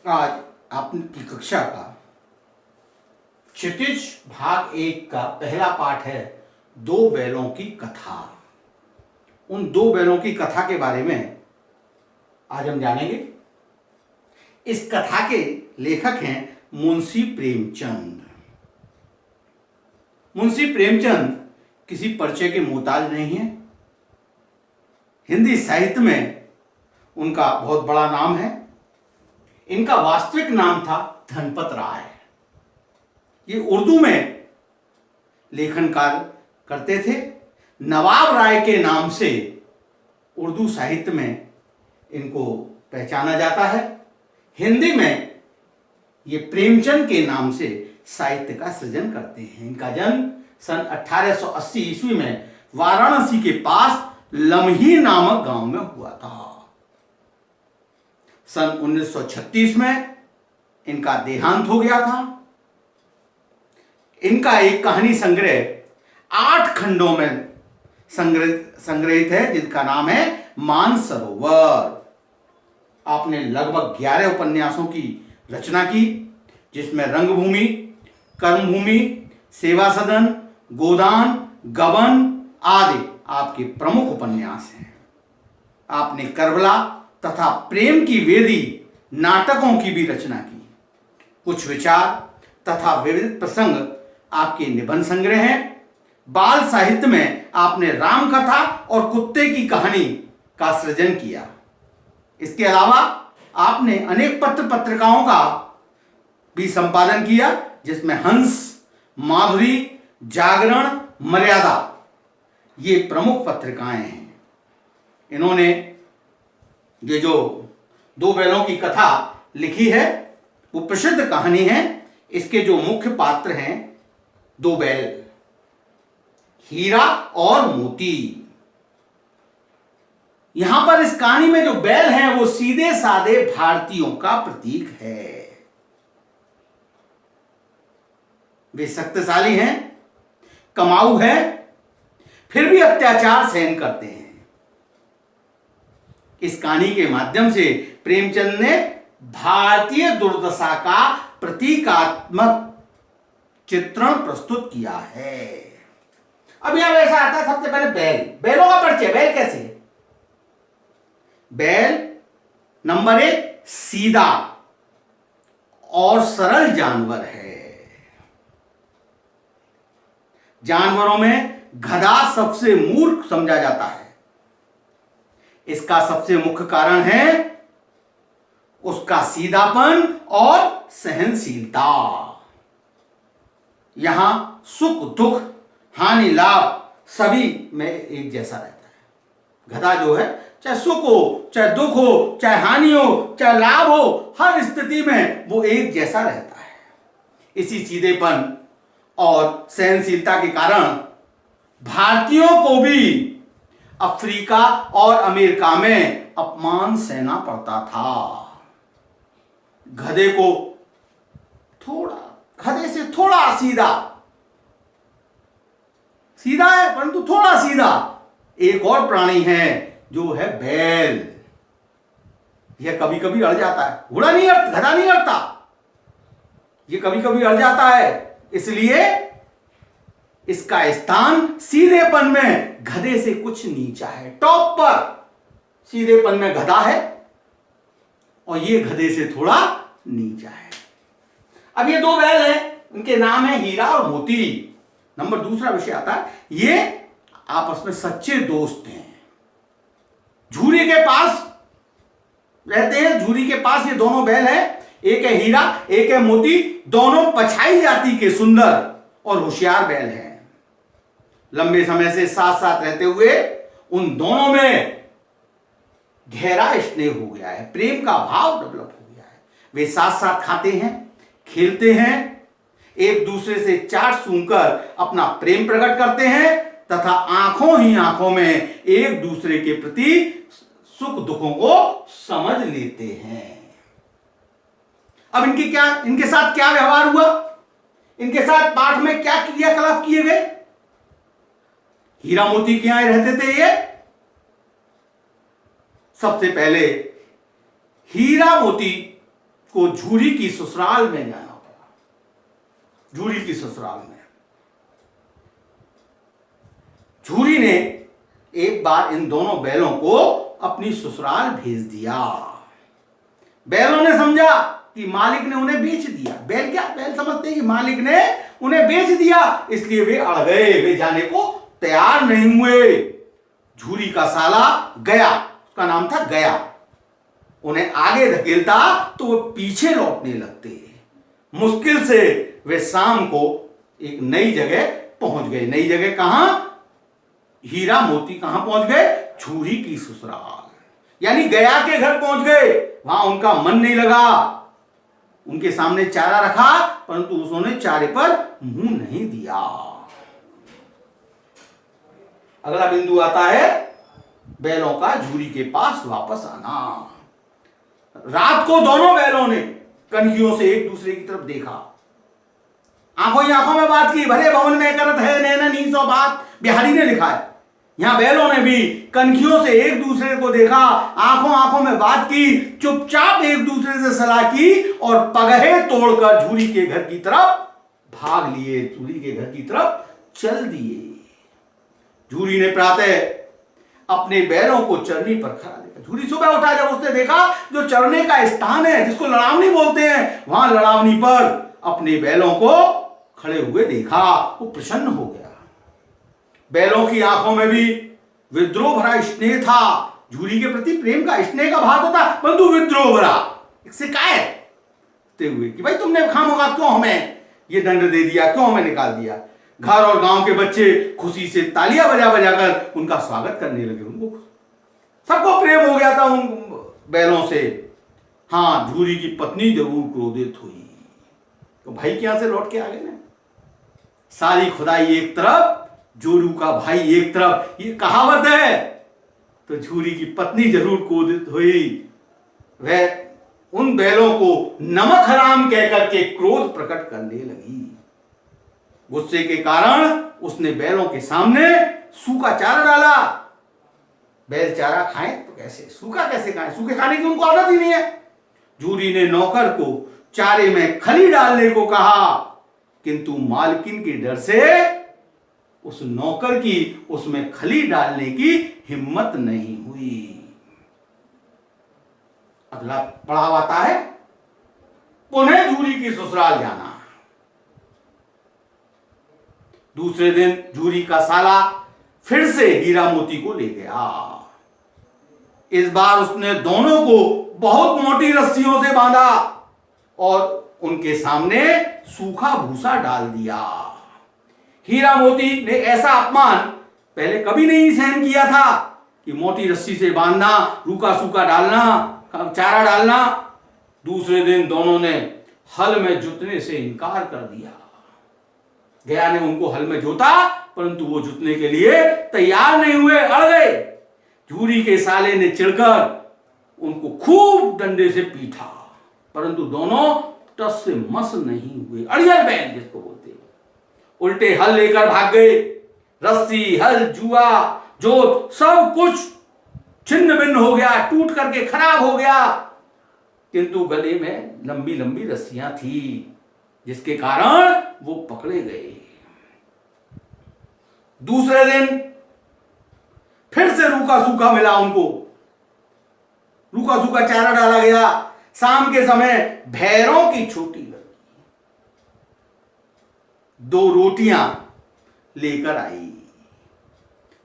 आज आपकी कक्षा का क्षितिज भाग 1 का पहला पाठ है दो बैलों की कथा। उन दो बैलों की कथा के बारे में आज हम जानेंगे। इस कथा के लेखक हैं मुंशी प्रेमचंद। मुंशी प्रेमचंद किसी परिचय के मोहताज नहीं है। हिंदी साहित्य में उनका बहुत बड़ा नाम है। इनका वास्तविक नाम था धनपत राय। ये उर्दू में लेखन कार्य करते थे। नवाब राय के नाम से उर्दू साहित्य में इनको पहचाना जाता है। हिंदी में ये प्रेमचंद के नाम से साहित्य का सृजन करते हैं। इनका जन्म सन 1880 ईस्वी में वाराणसी के पास लम्ही नामक गांव में हुआ था। सन 1936 में इनका देहांत हो गया था। इनका एक कहानी संग्रह 8 खंडों में संग्रहित है, जिनका नाम है मानसरोवर। आपने लगभग 11 उपन्यासों की रचना की, जिसमें रंगभूमि, कर्मभूमि, सेवा सदन, गोदान, गबन आदि आपके प्रमुख उपन्यास हैं। आपने करबला तथा प्रेम की वेदी नाटकों की भी रचना की। कुछ विचार तथा विविध प्रसंग आपके निबंध संग्रह हैं। बाल साहित्य में आपने राम कथा और कुत्ते की कहानी का सृजन किया। इसके अलावा आपने अनेक पत्र पत्रिकाओं का भी संपादन किया, जिसमें हंस, माधुरी, जागरण, मर्यादा ये प्रमुख पत्रिकाएं हैं। इन्होंने ये जो दो बैलों की कथा लिखी है वो प्रसिद्ध कहानी है। इसके जो मुख्य पात्र हैं दो बैल, हीरा और मोती। यहां पर इस कहानी में जो बैल हैं वो सीधे साधे भारतीयों का प्रतीक है। वे शक्तिशाली हैं, कमाऊ हैं, फिर भी अत्याचार सहन करते हैं। इस कहानी के माध्यम से प्रेमचंद ने भारतीय दुर्दशा का प्रतीकात्मक चित्रण प्रस्तुत किया है। अब यहां ऐसा आता है, सबसे पहले बैलों का परिचय। बैल कैसे? बैल नंबर 1 सीधा और सरल जानवर है। जानवरों में गधा सबसे मूर्ख समझा जाता है। इसका सबसे मुख्य कारण है उसका सीधापन और सहनशीलता। यहां सुख दुख, हानि लाभ सभी में एक जैसा रहता है। गधा जो है, चाहे सुख हो, चाहे दुख हो, चाहे हानि हो, चाहे लाभ हो, हर स्थिति में वो एक जैसा रहता है। इसी सीधेपन और सहनशीलता के कारण भारतीयों को भी अफ्रीका और अमेरिका में अपमान सहना पड़ता था। गधे से थोड़ा सीधा है, परंतु थोड़ा सीधा एक और प्राणी है जो है बैल। यह कभी कभी अड़ जाता है। गधा नहीं अड़ता, यह कभी कभी अड़ जाता है। इसलिए इसका स्थान सीधेपन में गधे से कुछ नीचा है। टॉप पर सीधेपन में गधा है और ये गधे से थोड़ा नीचा है। अब ये दो बैल हैं, उनके नाम है हीरा और मोती। नंबर दूसरा विषय आता है, ये आपस में सच्चे दोस्त हैं। झूरी के पास रहते हैं। झूरी के पास ये दोनों बैल हैं। एक है हीरा, एक है मोती। दोनों पछाई जाति के सुंदर और होशियार बैल हैं। लंबे समय से साथ साथ रहते हुए उन दोनों में गहरा स्नेह हो गया है, प्रेम का भाव डेवलप हो गया है। वे साथ साथ खाते हैं, खेलते हैं, एक दूसरे से चाट सूंघकर अपना प्रेम प्रकट करते हैं तथा आंखों ही आंखों में एक दूसरे के प्रति सुख दुखों को समझ लेते हैं। अब इनके साथ क्या व्यवहार हुआ? इनके साथ पाठ में क्या क्रियाकलाप किए गए? हीरा मोती के यहां रहते थे। ये सबसे पहले हीरा मोती को झूरी की ससुराल में जाना पड़ा। झूरी की ससुराल में झूरी ने एक बार इन दोनों बैलों को अपनी ससुराल भेज दिया। बैलों ने समझा कि मालिक ने उन्हें बेच दिया। बैल क्या, बैल समझते हैं कि मालिक ने उन्हें बेच दिया, इसलिए वे अड़ गए, वे जाने को तैयार नहीं हुए। झूरी का साला गया, उसका नाम था गया, उन्हें आगे धकेलता तो वो पीछे लौटने लगते। मुश्किल से वे शाम को एक नई जगह पहुंच गए। नई जगह कहां? हीरा मोती कहां पहुंच गए? झूरी की ससुराल, यानी गया के घर पहुंच गए। वहां उनका मन नहीं लगा। उनके सामने चारा रखा, परंतु उन्होंने चारे पर मुंह नहीं दिया। अगला बिंदु आता है बैलों का झूरी के पास वापस आना। रात को दोनों बैलों ने कनखियों से एक दूसरे की तरफ देखा, आंखों ही आंखों में बात की। भले भवन में करत है नैना नी सो बात, बिहारी ने लिखा है। यहां बैलों ने भी कनखियों से एक दूसरे को देखा, आंखों आंखों में बात की, चुपचाप एक दूसरे से सलाह की और पगहे तोड़कर झूरी के घर की तरफ भाग लिए, झूरी के घर की तरफ चल दिए। झूरी ने प्रातः अपने बैलों को चरनी पर खड़ा देखा। झूरी सुबह उठा, जब उसने देखा जो चरने का स्थान है, जिसको लड़ावनी बोलते हैं, वहां लड़ावनी पर अपने बैलों को खड़े हुए देखा, वो प्रसन्न हो गया। बैलों की आंखों में भी विद्रोह भरा स्नेह था। झूरी के प्रति प्रेम का, स्नेह का भाव होता, परंतु विद्रोह भरा, एक शिकायत हुए कि भाई तुमने खामोखा क्यों हमें ये दंड दे दिया, क्यों हमें निकाल दिया। घर और गांव के बच्चे खुशी से तालियां बजा बजाकर उनका स्वागत करने लगे। उनको सबको प्रेम हो गया था उन बैलों से। हाँ, झूरी की पत्नी जरूर क्रोधित हुई, तो भाई के यहां से लौट के आ गए ना। सारी खुदाई एक तरफ, जोरू का भाई एक तरफ, ये कहावत है। तो झूरी की पत्नी जरूर क्रोधित हुई। वह उन बैलों को नमक हराम कहकर के क्रोध प्रकट करने लगी। गुस्से के कारण उसने बैलों के सामने सूखा चारा डाला। बैल चारा खाएं तो कैसे, सूखा कैसे खाएं? सूखे खाने की उनको आदत ही नहीं है। झूरी ने नौकर को चारे में खली डालने को कहा, किंतु मालकिन के डर से उस नौकर की उसमें खली डालने की हिम्मत नहीं हुई। अगला पड़ाव आता है पुनः झूरी की ससुराल जाना। दूसरे दिन झूरी का साला फिर से हीरा मोती को ले गया। इस बार उसने दोनों को बहुत मोटी रस्सियों से बांधा और उनके सामने सूखा भूसा डाल दिया। हीरा मोती ने ऐसा अपमान पहले कभी नहीं सहन किया था कि मोटी रस्सी से बांधना, रूखा सूखा डालना, चारा डालना। दूसरे दिन दोनों ने हल में जुतने से इनकार कर दिया। गया ने उनको हल में जोता, परंतु वो जुतने के लिए तैयार नहीं हुए, अड़ गए। झूरी के साले ने चिढ़कर उनको खूब डंडे से पीटा, परंतु दोनों टस से मस नहीं हुए। अड़ियल बैल जिसको बोलते हैं, उल्टे हल लेकर भाग गए। रस्सी, हल, जुआ, जोत सब कुछ छिन्न भिन्न हो गया, टूट करके खराब हो गया। किंतु गले में लंबी लंबी रस्सियां थी, जिसके कारण वो पकड़े गए। दूसरे दिन फिर से रूखा सूखा मिला उनको, रूखा सूखा चारा डाला गया। शाम के समय भैरों की छोटी लड़की 2 रोटियां लेकर आई।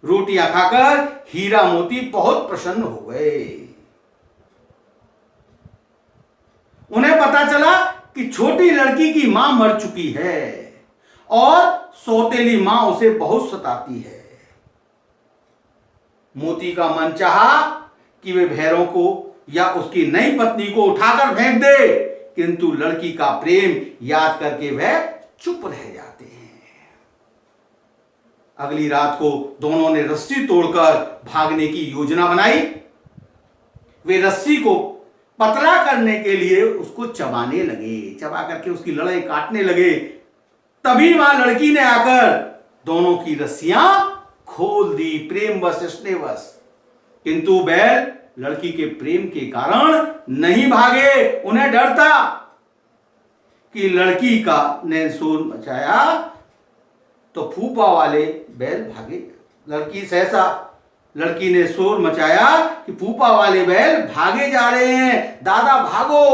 रोटियां खाकर हीरा मोती बहुत प्रसन्न हो गए। उन्हें पता चला कि छोटी लड़की की मां मर चुकी है और सौतेली मां उसे बहुत सताती है। मोती का मन चाहा कि वे भैरों को या उसकी नई पत्नी को उठाकर फेंक दे, किंतु लड़की का प्रेम याद करके वह चुप रह जाते हैं। अगली रात को दोनों ने रस्सी तोड़कर भागने की योजना बनाई। वे रस्सी को पतला करने के लिए उसको चबाने लगे, चबा करके उसकी लड़ाई काटने लगे। तभी वहां लड़की ने आकर दोनों की रस्सियां खोल दी, प्रेमवश, स्नेहवश। किंतु बैल लड़की के प्रेम के कारण नहीं भागे। उन्हें डर था कि लड़की का ने शोर मचाया तो फूफा वाले बैल भागे। लड़की ने शोर मचाया कि फूफा वाले बैल भागे जा रहे हैं, दादा भागो।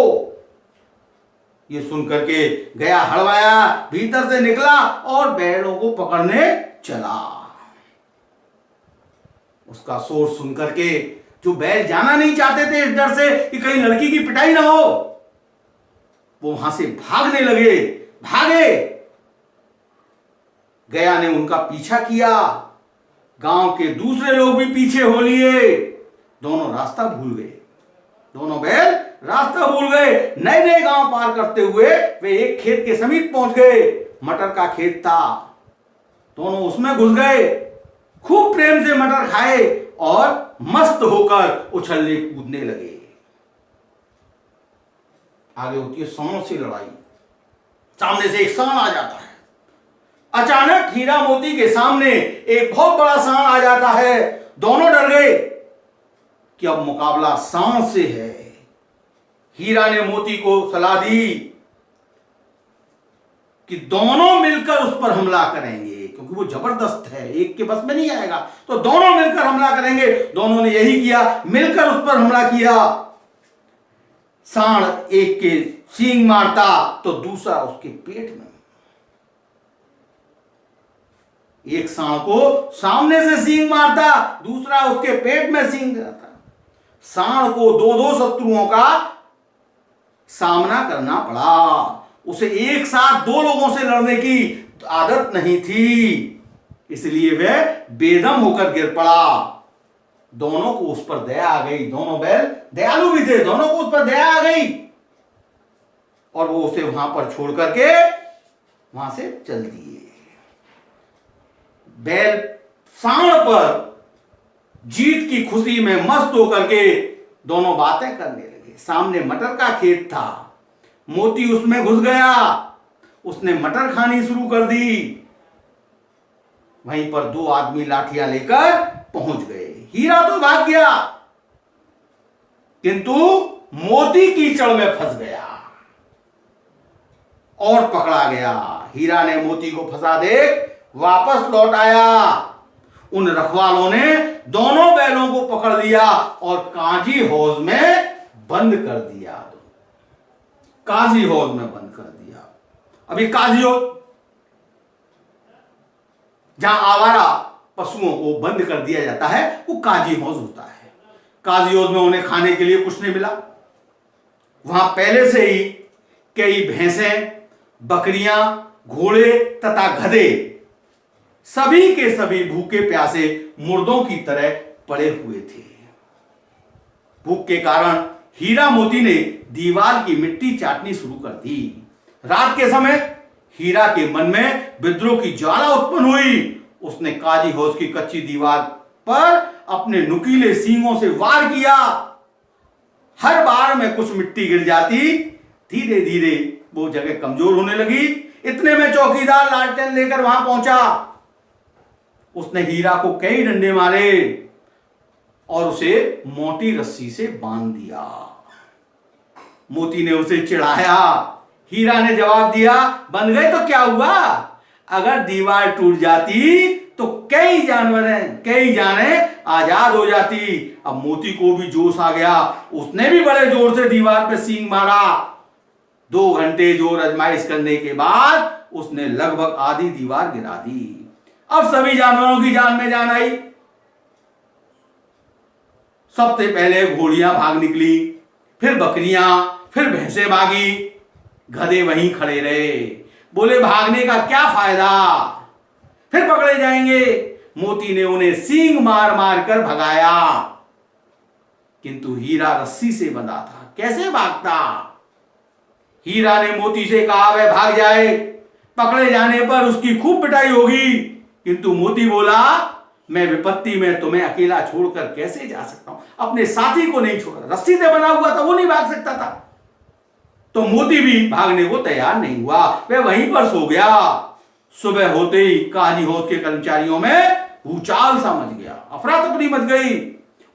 ये सुनकर के गया हड़वाया भीतर से निकला और बैलों को पकड़ने चला। उसका शोर सुनकर के जो बैल जाना नहीं चाहते थे इस डर से कि कहीं लड़की की पिटाई ना हो, वो वहां से भागने लगे। गया ने उनका पीछा किया। गांव के दूसरे लोग भी पीछे हो लिए। दोनों बैल रास्ता भूल गए। नए नए गांव पार करते हुए वे एक खेत के समीप पहुंच गए। मटर का खेत था। दोनों उसमें घुस गए, खूब प्रेम से मटर खाए और मस्त होकर उछलने कूदने लगे। आगे होती है सांड से लड़ाई। सामने से एक सांड आ जाता है। अचानक हीरा मोती के सामने एक बहुत बड़ा सांड आ जाता है। दोनों डर गए कि अब मुकाबला सांड से है। हीरा ने मोती को सलाह दी कि दोनों मिलकर उस पर हमला करेंगे, क्योंकि वो जबरदस्त है, एक के बस में नहीं आएगा, तो दोनों मिलकर हमला करेंगे। दोनों ने यही किया, मिलकर उस पर हमला किया। सांड एक के सींग मारता तो दूसरा उसके पेट में। एक सांड को सामने से सींग मारता, दूसरा उसके पेट में सींग जाता। सांड को दो दो शत्रुओं का सामना करना पड़ा। उसे एक साथ दो लोगों से लड़ने की आदत नहीं थी, इसलिए वह बेदम होकर गिर पड़ा। दोनों को उस पर दया आ गई। दोनों बैल दयालु भी थे। दोनों को उस पर दया आ गई और वो उसे वहां पर छोड़ करके वहां से चल दिए। बैल सांड पर जीत की खुशी में मस्त होकर के दोनों बातें करने लगे। सामने मटर का खेत था। मोती उसमें घुस गया। उसने मटर खानी शुरू कर दी। वहीं पर दो आदमी लाठियां लेकर पहुंच गए। हीरा तो भाग गया, किंतु मोती कीचड़ में फंस गया और पकड़ा गया। हीरा ने मोती को फंसा देख वापस लौट आया। उन रखवालों ने दोनों बैलों को पकड़ लिया और काजी हौज में बंद कर दिया। काजी हौज में बंद कर दिया। अभी काजी हौज जहां आवारा पशुओं को बंद कर दिया जाता है वो काजी हौज होता है। काजी हौज में उन्हें खाने के लिए कुछ नहीं मिला। वहां पहले से ही कई भैंसें, बकरियां, घोड़े तथा गधे सभी के सभी भूखे प्यासे मुर्दों की तरह पड़े हुए थे। भूख के कारण हीरा मोती ने दीवार की मिट्टी चाटनी शुरू कर दी। रात के समय हीरा के मन में विद्रोह की ज्वाला उत्पन्न हुई। उसने काजी हौज की कच्ची दीवार पर अपने नुकीले सींगों से वार किया। हर बार में कुछ मिट्टी गिर जाती। धीरे धीरे वो जगह कमजोर होने लगी। इतने में चौकीदार लालटेन लेकर वहां पहुंचा। उसने हीरा को कई डंडे मारे और उसे मोटी रस्सी से बांध दिया। मोती ने उसे चिढ़ाया। हीरा ने जवाब दिया, बंध गए तो क्या हुआ? अगर दीवार टूट जाती तो कई जाने आजाद हो जाती। अब मोती को भी जोश आ गया। उसने भी बड़े जोर से दीवार पे सींग मारा। 2 घंटे जोर आजमाइश करने के बाद उसने लगभग आधी दीवार गिरा दी। अब सभी जानवरों की जान में जान आई। सबसे पहले घोड़ियां भाग निकली, फिर बकरियां, फिर भैंसें भागी। गधे वहीं खड़े रहे, बोले भागने का क्या फायदा, फिर पकड़े जाएंगे। मोती ने उन्हें सींग मार मार कर भगाया, किंतु हीरा रस्सी से बंधा था, कैसे भागता? हीरा ने मोती से कहा वह भाग जाए, पकड़े जाने पर उसकी खूब पिटाई होगी। किंतु मोती बोला, मैं विपत्ति में तुम्हें अकेला छोड़कर कैसे जा सकता हूं? अपने साथी को नहीं छोड़ा, रस्सी से बना हुआ था, वो नहीं भाग सकता था। तो मोती भी भागने को तैयार नहीं हुआ, वह वहीं पर सो गया। सुबह होते ही काजी हौज के कर्मचारियों में भूचाल सा मच गया, अफरा तफरी मच गई।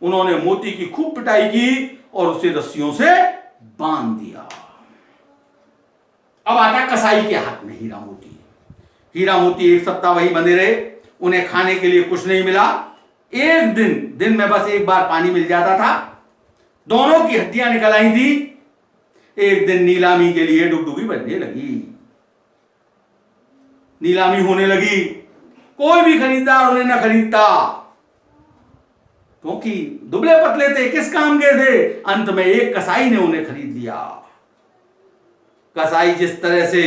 उन्होंने मोती की खूब पिटाई की और उसे रस्सियों से बांध दिया। अब आता कसाई के हाथ में हीरा मोती। हीरा मोती 1 सप्ताह वही बंधे रहे, उन्हें खाने के लिए कुछ नहीं मिला। एक दिन में बस एक बार पानी मिल जाता था। दोनों की हड्डियां निकल आई थी। एक दिन नीलामी के लिए डुगडुगी बजने लगी, नीलामी होने लगी। कोई भी खरीदार उन्हें न खरीदता, क्योंकि दुबले पतले थे, किस काम के थे। अंत में एक कसाई ने उन्हें खरीद लिया। कसाई जिस तरह से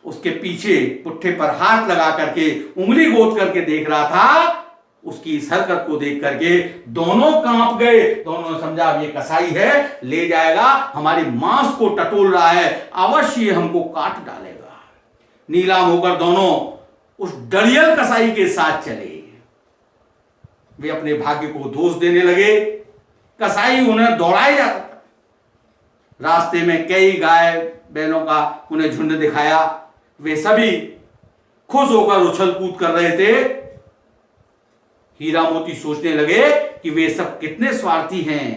उसके पीछे पुट्ठे पर हाथ लगा करके उंगली गोद करके देख रहा था, उसकी इस हरकत को देख करके दोनों कांप गए। दोनों ने समझा अब ये कसाई है, ले जाएगा, हमारी मांस को टटोल रहा है, अवश्य ये हमको काट डालेगा। नीलाम होकर दोनों उस डरियल कसाई के साथ चले। वे अपने भाग्य को दोष देने लगे। कसाई उन्हें दौड़ाए जाता था। रास्ते में कई गाय बैलों का उन्हें झुंड दिखाया। वे सभी खुश होकर उछल कूद कर रहे थे। हीरा मोती सोचने लगे कि वे सब कितने स्वार्थी हैं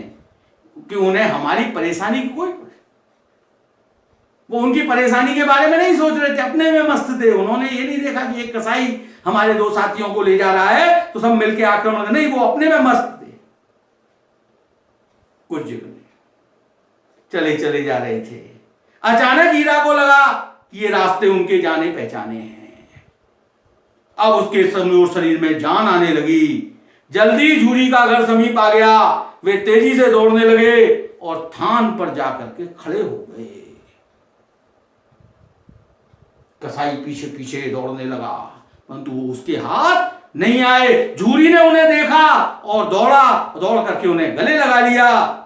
कि उन्हें हमारी परेशानी की कोई, वो उनकी परेशानी के बारे में नहीं सोच रहे थे, अपने में मस्त थे। उन्होंने ये नहीं देखा कि एक कसाई हमारे 2 साथियों को ले जा रहा है तो सब मिलकर आक्रमण, नहीं, वो अपने में मस्त थे। कुछ जगह नहीं, चले चले जा रहे थे। अचानक हीरा को लगा कि ये रास्ते उनके जाने पहचाने हैं। अब उसके समूह शरीर में जान आने लगी। जल्दी झूरी का घर समीप आ गया। वे तेजी से दौड़ने लगे और थान पर जाकर के खड़े हो गए। कसाई पीछे पीछे दौड़ने लगा, परंतु उसके हाथ नहीं आए। झूरी ने उन्हें देखा और दौड़ करके उन्हें गले लगा लिया।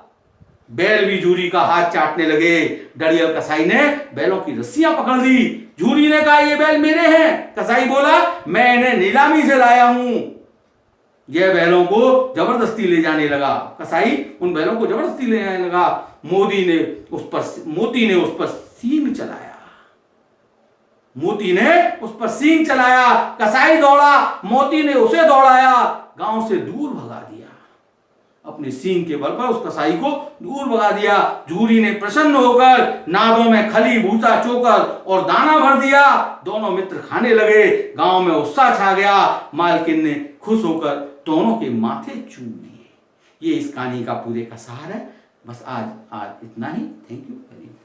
बैल भी झूरी का हाथ चाटने लगे। डरियल कसाई ने बैलों की रस्सियां पकड़ ली। झूरी ने कहा, ये बैल मेरे हैं। कसाई बोला, मैं इन्हें नीलामी से लाया हूं। यह बैलों को जबरदस्ती ले जाने लगा। कसाई उन बैलों को जबरदस्ती ले जाने लगा। मोती ने उस पर सींग चलाया। मोती ने उस पर सींग चलाया। कसाई दौड़ा, मोती ने उसे दौड़ाया, गांव से दूर भगा दिया। अपने सींग के बल पर उस कसाई को दूर भगा दिया। झूरी ने प्रसन्न होकर नादों में खली, भूसा, चोकर और दाना भर दिया। दोनों मित्र खाने लगे। गांव में उत्साह छा गया। मालकिन ने खुश होकर दोनों के माथे चूम लिए। ये इस कहानी का पूरे का सार है। बस आज इतना ही। Thank you very much.